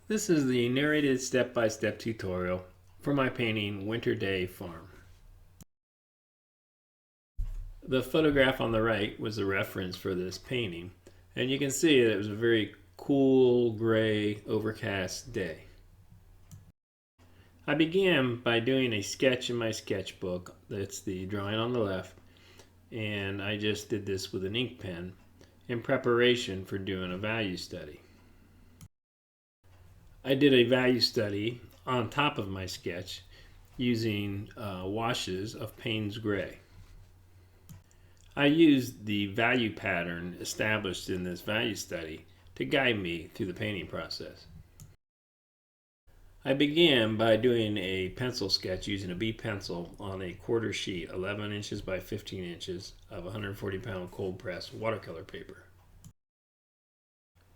This is the narrated step-by-step tutorial for my painting Winter Day Farm. The photograph on the right was the reference for this painting, and you can see that it was a very cool, gray, overcast day. I began by doing a sketch in my sketchbook. That's the drawing on the left, and I just did this with an ink pen in preparation for doing a value study. I did a value study on top of my sketch using washes of Payne's Gray. I used the value pattern established in this value study to guide me through the painting process. I began by doing a pencil sketch using a B pencil on a quarter sheet, 11 inches by 15 inches of 140-pound cold press watercolor paper.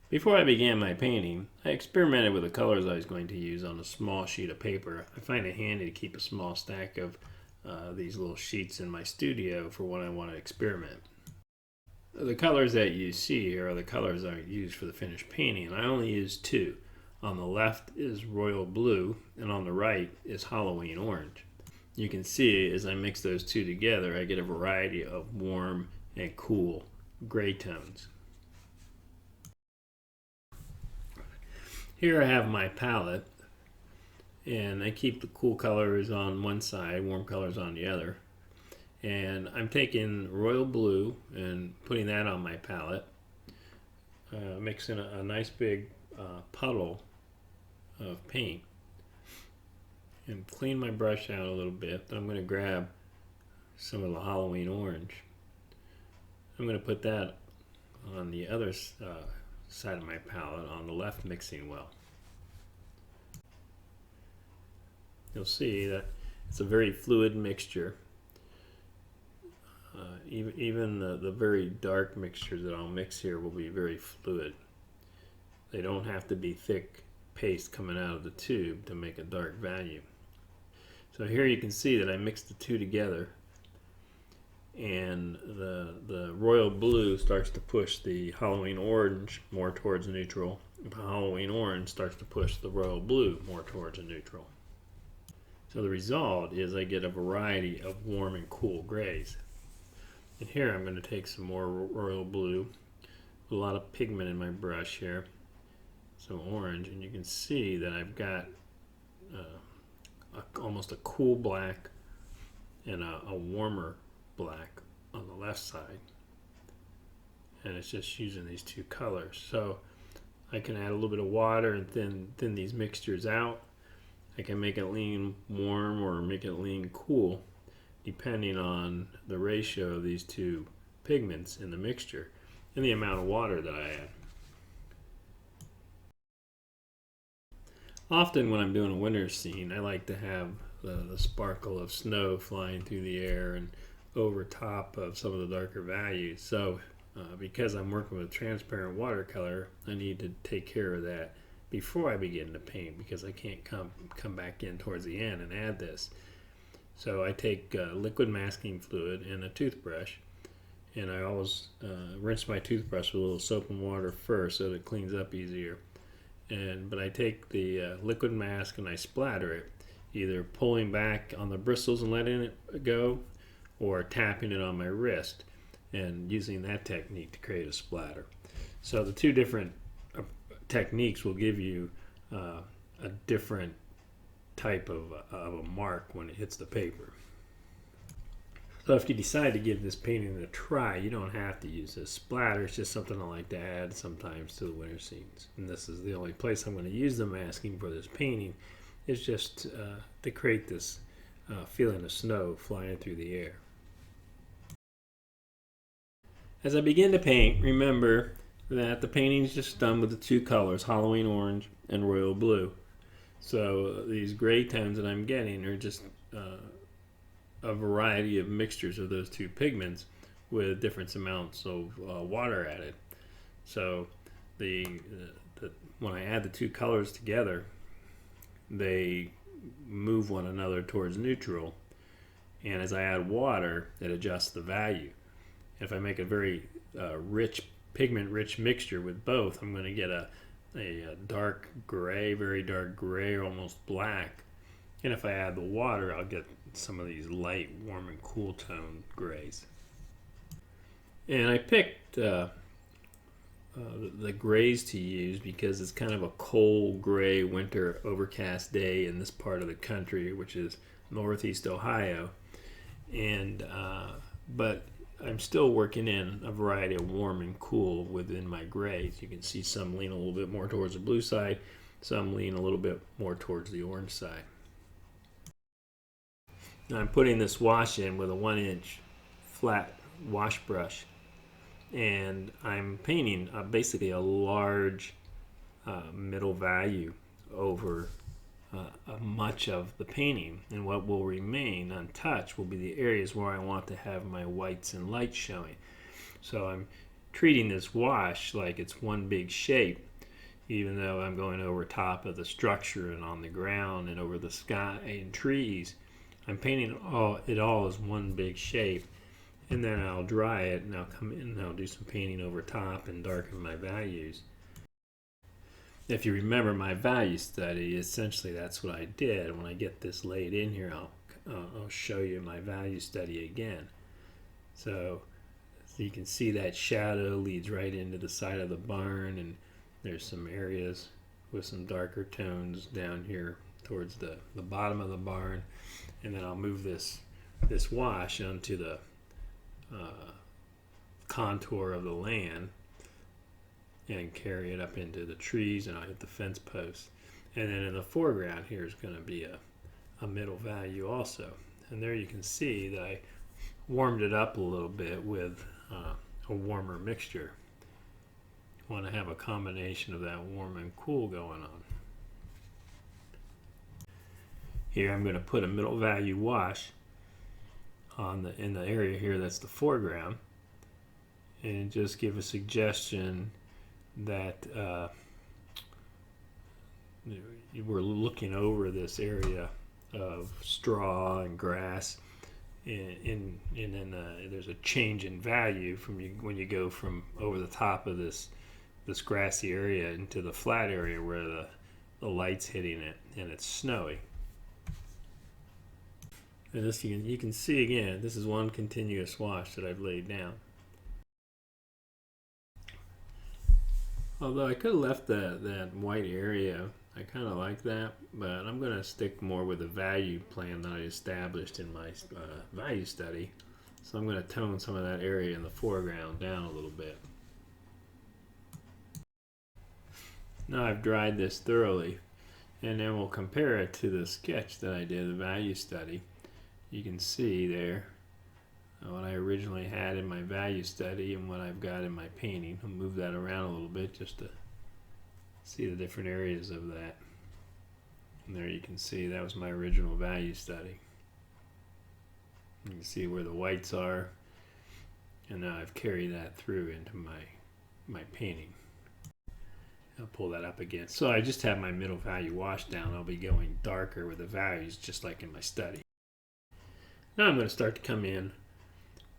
Before I began my painting, I experimented with the colors I was going to use on a small sheet of paper. I find it handy to keep a small stack of these little sheets in my studio for when I want to experiment. The colors that you see here are the colors I used for the finished painting, and I only used two. On the left is royal blue, and on the right is Halloween orange. You can see as I mix those two together, I get a variety of warm and cool gray tones. Here I have my palette, and I keep the cool colors on one side, warm colors on the other. And I'm taking royal blue and putting that on my palette, mixing a nice big puddle of paint, and clean my brush out a little bit. Then I'm going to grab some of the Halloween orange. I'm going to put that on the other side of my palette on the left mixing well. You'll see that it's a very fluid mixture. Even the very dark mixtures that I'll mix here will be very fluid. They don't have to be thick paste coming out of the tube to make a dark value. So here you can see that I mixed the two together, and the royal blue starts to push the Halloween orange more towards neutral. The Halloween orange starts to push the royal blue more towards a neutral. So the result is I get a variety of warm and cool grays. And here I'm going to take some more royal blue, a lot of pigment in my brush here, some orange, and you can see that I've got almost a cool black and a warmer black on the left side, and it's just using these two colors. So I can add a little bit of water and thin these mixtures out. I can make it lean warm or make it lean cool depending on the ratio of these two pigments in the mixture and the amount of water that I add. Often when I'm doing a winter scene, I like to have the sparkle of snow flying through the air and over top of some of the darker values. So because I'm working with transparent watercolor, I need to take care of that before I begin to paint, because I can't come back in towards the end and add this. So I take liquid masking fluid and a toothbrush, and I always rinse my toothbrush with a little soap and water first so that it cleans up easier. But I take the liquid mask and I splatter it, either pulling back on the bristles and letting it go, or tapping it on my wrist and using that technique to create a splatter. So the two different techniques will give you a different type of a mark when it hits the paper. So if you decide to give this painting a try, you don't have to use this splatter. It's just something I like to add sometimes to the winter scenes. And this is the only place I'm going to use the masking for this painting, is just to create this feeling of snow flying through the air. As I begin to paint, remember that the painting is just done with the two colors, Halloween orange and royal blue. So these gray tones that I'm getting are just a variety of mixtures of those two pigments with different amounts of water added. So when I add the two colors together, they move one another towards neutral, and as I add water, it adjusts the value. If I make a very pigment-rich mixture with both, I'm going to get a a dark gray, very dark gray, or almost black. And if I add the water, I'll get some of these light, warm, and cool tone grays. And I picked the grays to use because it's kind of a cold, gray, winter, overcast day in this part of the country, which is northeast Ohio. And but I'm still working in a variety of warm and cool within my grays. You can see some lean a little bit more towards the blue side, some lean a little bit more towards the orange side. Now I'm putting this wash in with a 1-inch flat wash brush, and I'm painting basically a large middle value over much of the painting, and what will remain untouched will be the areas where I want to have my whites and lights showing. So I'm treating this wash like it's one big shape, even though I'm going over top of the structure and on the ground and over the sky and trees. I'm painting it all as one big shape, and then I'll dry it and I'll come in and I'll do some painting over top and darken my values. If you remember my value study, essentially that's what I did. When I get this laid in here, I'll show you my value study again. So you can see that shadow leads right into the side of the barn, and there's some areas with some darker tones down here towards the bottom of the barn. And then I'll move this wash onto the contour of the land and carry it up into the trees, and I'll hit the fence posts. And then in the foreground here is going to be a middle value also. And there you can see that I warmed it up a little bit with a warmer mixture. I want to have a combination of that warm and cool going on. Here I'm going to put a middle value wash on in the area here that's the foreground, and just give a suggestion that we're looking over this area of straw and grass, and then there's a change in value when you go from over the top of this grassy area into the flat area where the light's hitting it and it's snowy. And this you can see again, this is one continuous wash that I've laid down. Although I could have left that white area, I kind of like that, but I'm going to stick more with the value plan that I established in my value study. So I'm going to tone some of that area in the foreground down a little bit. Now I've dried this thoroughly, and then we'll compare it to the sketch that I did, the value study. You can see there what I originally had in my value study and what I've got in my painting. I'll move that around a little bit just to see the different areas of that. And there you can see that was my original value study. You can see where the whites are, and now I've carried that through into my painting. I'll pull that up again. So I just have my middle value wash down. I'll be going darker with the values just like in my study. Now I'm going to start to come in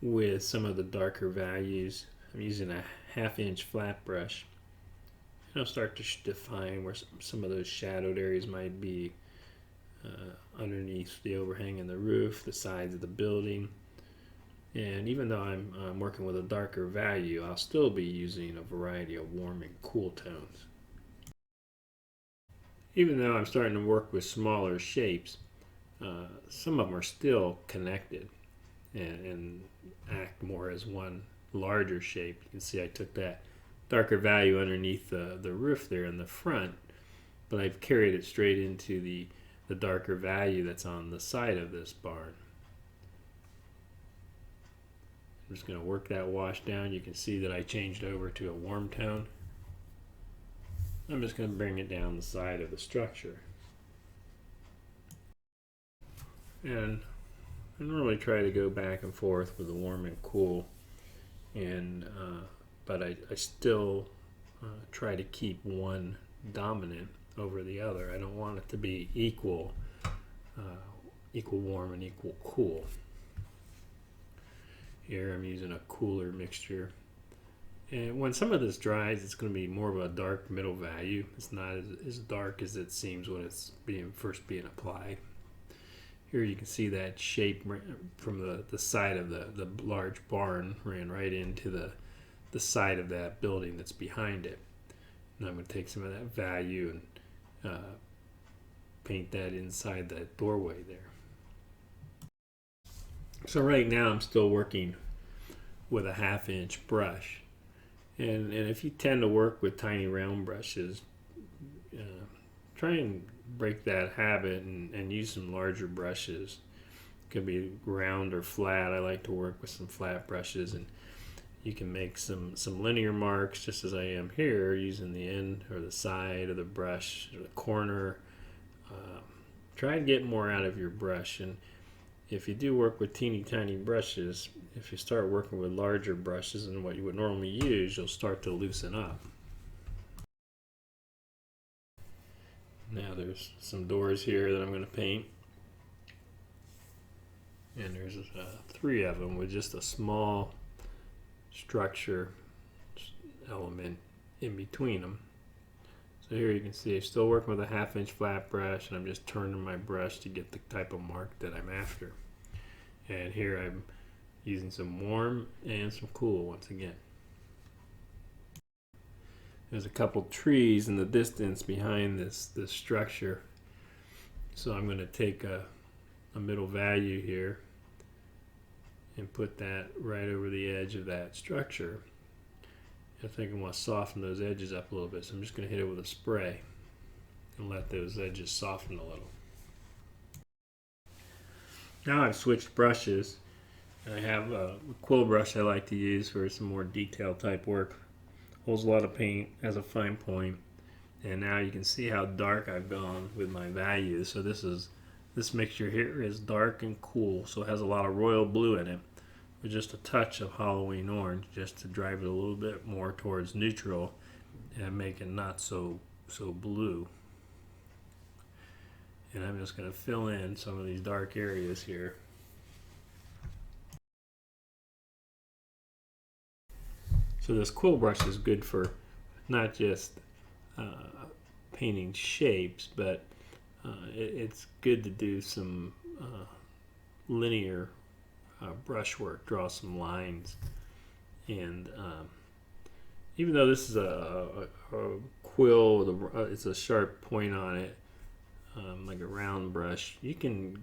with some of the darker values. I'm using a 1/2-inch flat brush, and I'll start to define where some of those shadowed areas might be underneath the overhang in the roof, the sides of the building. And even though I'm working with a darker value, I'll still be using a variety of warm and cool tones. Even though I'm starting to work with smaller shapes, some of them are still connected and act more as one larger shape. You can see I took that darker value underneath the roof there in the front, but I've carried it straight into the darker value that's on the side of this barn. I'm just going to work that wash down. You can see that I changed over to a warm tone. I'm just going to bring it down the side of the structure. And I normally try to go back and forth with the warm and cool, and but I still try to keep one dominant over the other. I don't want it to be equal warm and equal cool. Here I'm using a cooler mixture, And when some of this dries, it's going to be more of a dark middle value. It's not as dark as it seems when it's first being applied. Here you can see that shape from the side of the large barn ran right into the side of that building that's behind it. And I'm going to take some of that value and paint that inside that doorway there. So right now I'm still working with a 1/2 inch brush. And if you tend to work with tiny round brushes, try and break that habit and use some larger brushes. It could be round or flat. I like to work with some flat brushes, and you can make some linear marks just as I am here, using the end or the side of the brush or the corner. Try and get more out of your brush. And if you do work with teeny tiny brushes, if you start working with larger brushes than what you would normally use, you'll start to loosen up. Now there's some doors here that I'm going to paint. And there's 3 of them with just a small structure element in between them. So here you can see I'm still working with a 1/2 inch flat brush, and I'm just turning my brush to get the type of mark that I'm after. And here I'm using some warm and some cool once again. There's a couple trees in the distance behind this structure. So I'm going to take a middle value here and put that right over the edge of that structure. I think I want to soften those edges up a little bit, so I'm just going to hit it with a spray and let those edges soften a little. Now I've switched brushes, and I have a quill brush I like to use for some more detail type work. Holds a lot of paint, has a fine point, and now you can see how dark I've gone with my values. So this mixture here is dark and cool, so it has a lot of royal blue in it, with just a touch of Halloween orange, just to drive it a little bit more towards neutral and make it not so blue. And I'm just going to fill in some of these dark areas here. So this quill brush is good for not just painting shapes, but it's good to do some linear brushwork, draw some lines. And even though this is a quill, it's a sharp point on it, like a round brush, you can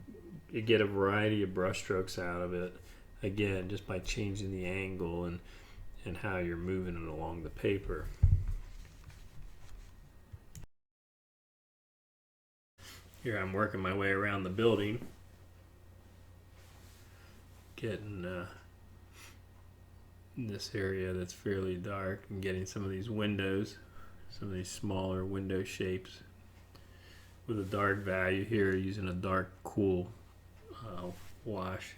get a variety of brush strokes out of it, again, just by changing the angle and how you're moving it along the paper. Here I'm working my way around the building, getting this area that's fairly dark and getting some of these windows, some of these smaller window shapes with a dark value here, using a dark cool wash.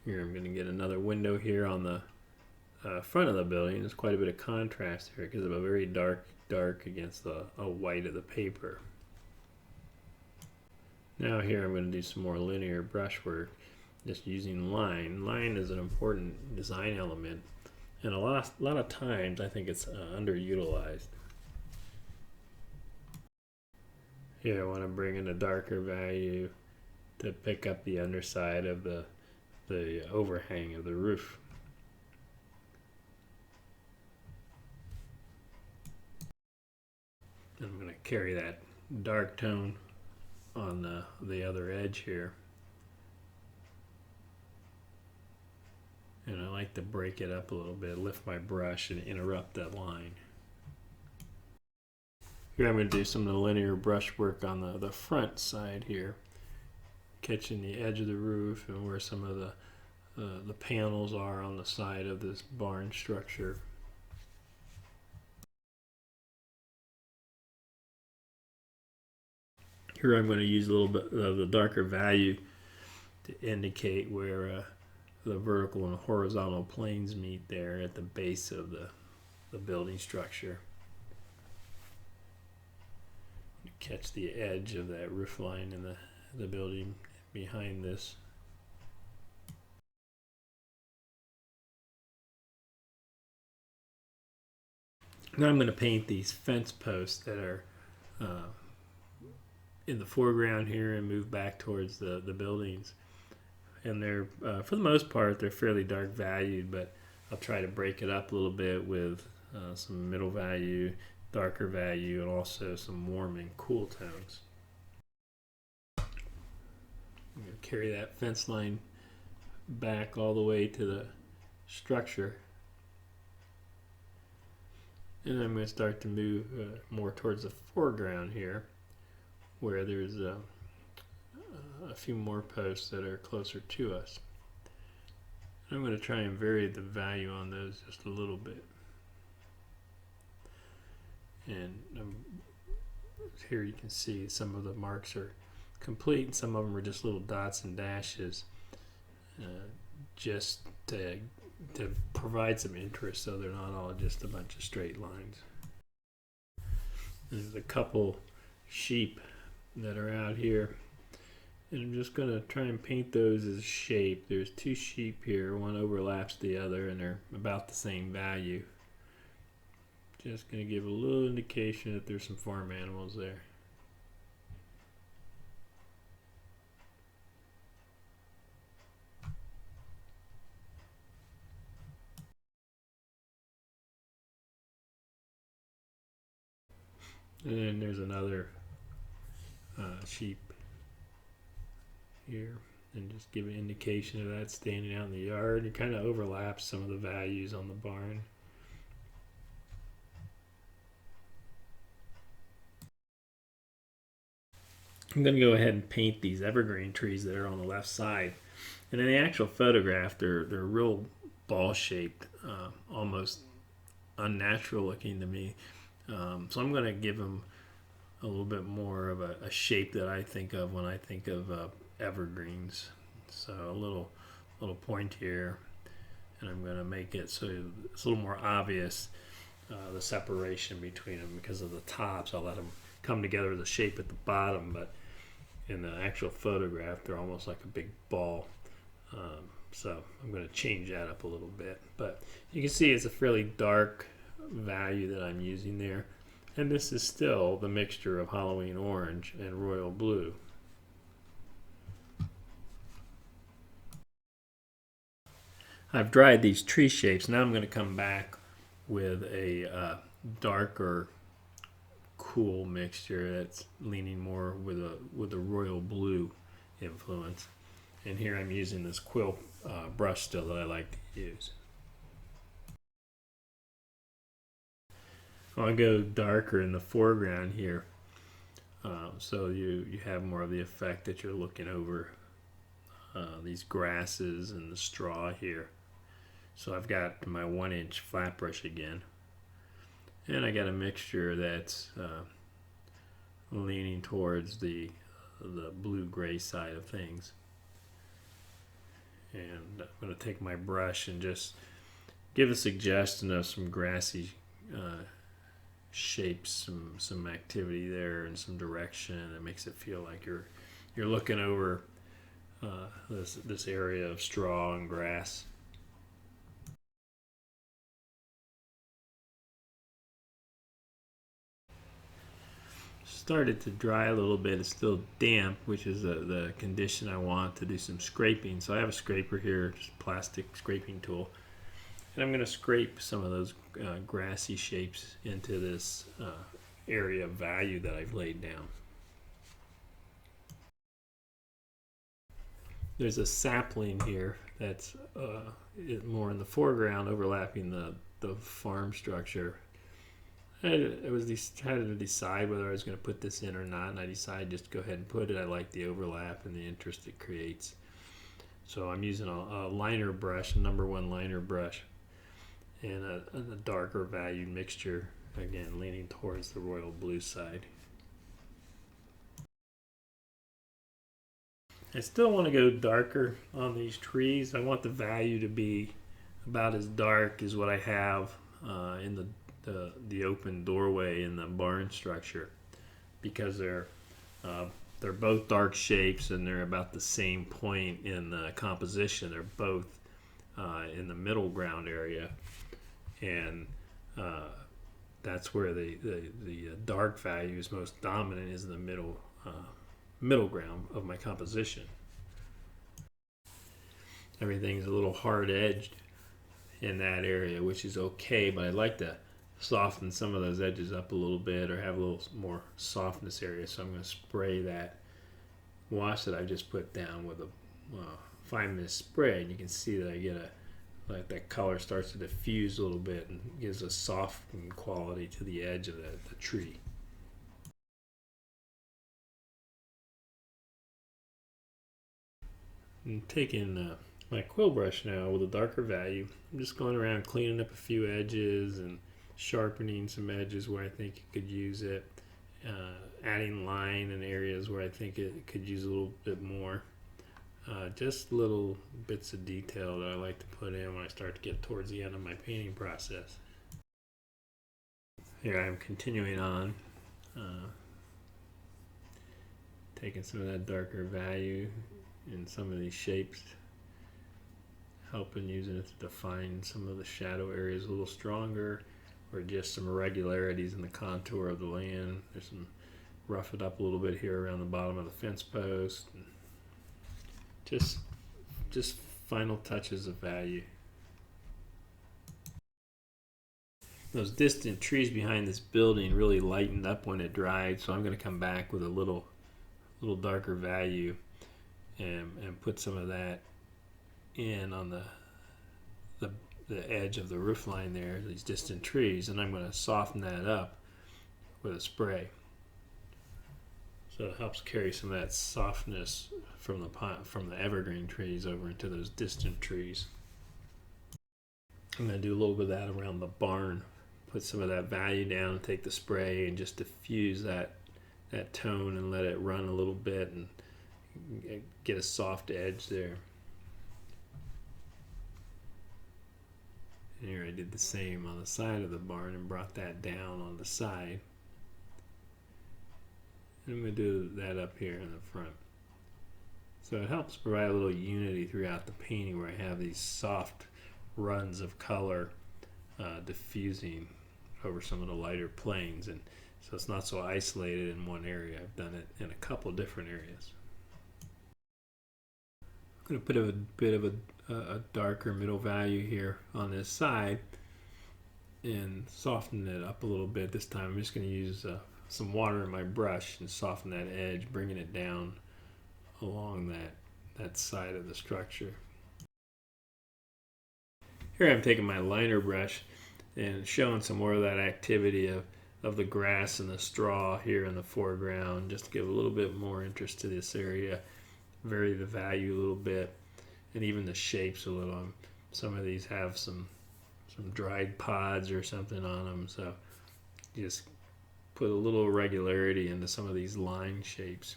Here I'm going to get another window here on the front of the building. There's quite a bit of contrast here because of a very dark against the white of the paper. Now here I'm going to do some more linear brushwork, just using line. Line is an important design element, and a lot of times I think it's underutilized. Here I want to bring in a darker value to pick up the underside of the overhang of the roof. And I'm going to carry that dark tone on the other edge here. And I like to break it up a little bit, lift my brush and interrupt that line. Here I'm going to do some of the linear brush work on the front side here, catching the edge of the roof and where some of the panels are on the side of this barn structure. Here I'm going to use a little bit of the darker value to indicate where the vertical and horizontal planes meet there at the base of the building structure. Catch the edge of that roof line in the building behind this. Now I'm going to paint these fence posts that are in the foreground here and move back towards the buildings. And they're, for the most part, they're fairly dark valued, but I'll try to break it up a little bit with some middle value, darker value, and also some warm and cool tones. I'm going to carry that fence line back all the way to the structure. And I'm going to start to move more towards the foreground here, where there's a few more posts that are closer to us. I'm going to try and vary the value on those just a little bit. And here you can see some of the marks are complete, and some of them are just little dots and dashes, just to provide some interest, so they're not all just a bunch of straight lines. There's a couple sheep that are out here, and I'm just going to try and paint those as shape. There's two sheep here, one overlaps the other, and they're about the same value. Just going to give a little indication that there's some farm animals there. And then there's another sheep here, and just give an indication of that standing out in the yard. It kind of overlaps some of the values on the barn. I'm going to go ahead and paint these evergreen trees that are on the left side. And in the actual photograph, they're real ball shaped, almost unnatural looking to me. So I'm going to give them a little bit more of a shape that I think of when I think of evergreens. So a little point here, and I'm going to make it so it's a little more obvious, the separation between them because of the tops. I'll let them come together as a shape at the bottom, but in the actual photograph they're almost like a big ball. So I'm going to change that up a little bit, but you can see it's a fairly dark value that I'm using there, and this is still the mixture of Halloween orange and royal blue. I've dried these tree shapes. Now I'm going to come back with a darker cool mixture that's leaning more with a royal blue influence. And here I'm using this quill brush still that I like to use. I'll go darker in the foreground here, so you have more of the effect that you're looking over these grasses and the straw here. So I've got my 1-inch flat brush again, and I got a mixture that's leaning towards the blue-gray side of things. And I'm going to take my brush and just give a suggestion of some grassy shapes, some activity there, and some direction that makes it feel like you're looking over this area of straw and grass. Started to dry a little bit. It's still damp, which is the condition I want to do some scraping. So I have a scraper here, just a plastic scraping tool, and I'm going to scrape some of those grassy shapes into this area of value that I've laid down. There's a sapling here that's more in the foreground, overlapping the farm structure. I was trying to decide whether I was going to put this in or not, and I decided just to go ahead and put it. I like the overlap and the interest it creates. So I'm using a liner brush, a #1 liner brush, and a darker valued mixture, again leaning towards the royal blue side. I still want to go darker on these trees. I want the value to be about as dark as what I have in the open doorway in the barn structure, because they're both dark shapes and they're about the same point in the composition. They're both in the middle ground area, and that's where the dark value is most dominant, is in the middle ground of my composition. Everything's a little hard edged in that area, which is okay, but I'd like to soften some of those edges up a little bit or have a little more softness area. So I'm going to spray that wash that I just put down with a 5-minute spray, and you can see that I get like that color starts to diffuse a little bit and gives a softened quality to the edge of the tree. I'm taking my quill brush now with a darker value. I'm just going around cleaning up a few edges and sharpening some edges where I think you could use it, adding line in areas where I think it could use a little bit more. Just little bits of detail that I like to put in when I start to get towards the end of my painting process. Here I am continuing on, taking some of that darker value in some of these shapes, helping using it to define some of the shadow areas a little stronger, or just some irregularities in the contour of the land. There's some rough it up a little bit here around the bottom of the fence post. Just final touches of value. Those distant trees behind this building really lightened up when it dried, so I'm going to come back with a little darker value and put some of that in on the edge of the roof line there, these distant trees, and I'm going to soften that up with a spray. So it helps carry some of that softness from the evergreen trees over into those distant trees. I'm going to do a little bit of that around the barn. Put some of that value down and take the spray and just diffuse that tone and let it run a little bit and get a soft edge there. And here I did the same on the side of the barn and brought that down on the side. I'm going to do that up here in the front. So it helps provide a little unity throughout the painting where I have these soft runs of color diffusing over some of the lighter planes, and so it's not so isolated in one area. I've done it in a couple different areas. I'm going to put a bit of a darker middle value here on this side and soften it up a little bit. This time I'm just going to use some water in my brush and soften that edge, bringing it down along that side of the structure. Here I'm taking my liner brush and showing some more of that activity of the grass and the straw here in the foreground, just to give a little bit more interest to this area, vary the value a little bit, and even the shapes a little. Some of these have some dried pods or something on them, so just put a little regularity into some of these line shapes.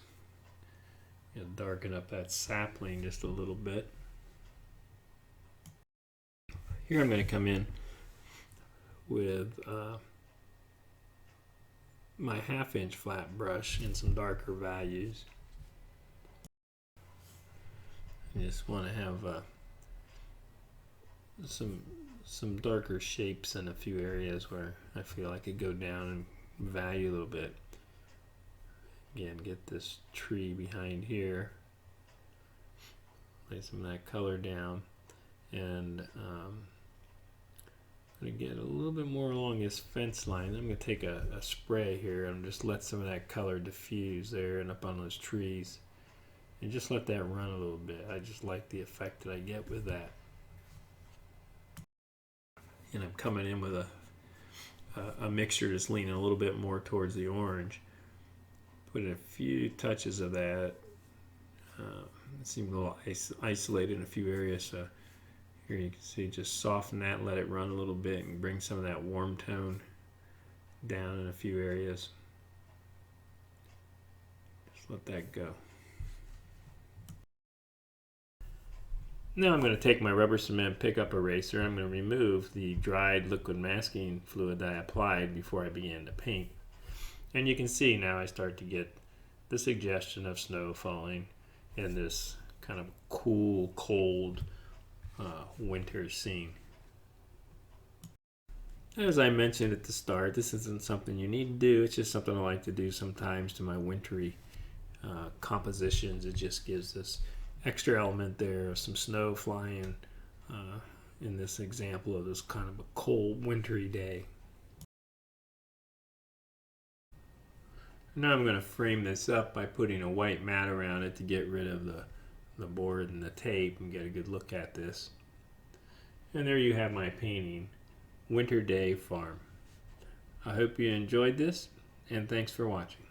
Darken up that sapling just a little bit. Here I'm going to come in with my 1/2-inch flat brush and some darker values. I just want to have some darker shapes in a few areas where I feel I could go down and value a little bit. Again, get this tree behind here, lay some of that color down, and I'm going to get a little bit more along this fence line. I'm going to take a spray here and just let some of that color diffuse there and up on those trees, and just let that run a little bit. I just like the effect that I get with that. And I'm coming in with a mixture that's leaning a little bit more towards the orange. Put in a few touches of that. It seemed a little isolated in a few areas, so here you can see, just soften that, let it run a little bit, and bring some of that warm tone down in a few areas. Just let that go. Now I'm going to take my rubber cement pickup eraser. I'm going to remove the dried liquid masking fluid that I applied before I began to paint. And you can see now I start to get the suggestion of snow falling in this kind of cool, cold winter scene. As I mentioned at the start, this isn't something you need to do. It's just something I like to do sometimes to my wintry compositions. It just gives this extra element there of some snow flying in this example of this kind of a cold, wintry day. Now I'm going to frame this up by putting a white mat around it to get rid of the board and the tape and get a good look at this. And there you have my painting, Winter Day Farm. I hope you enjoyed this, and thanks for watching.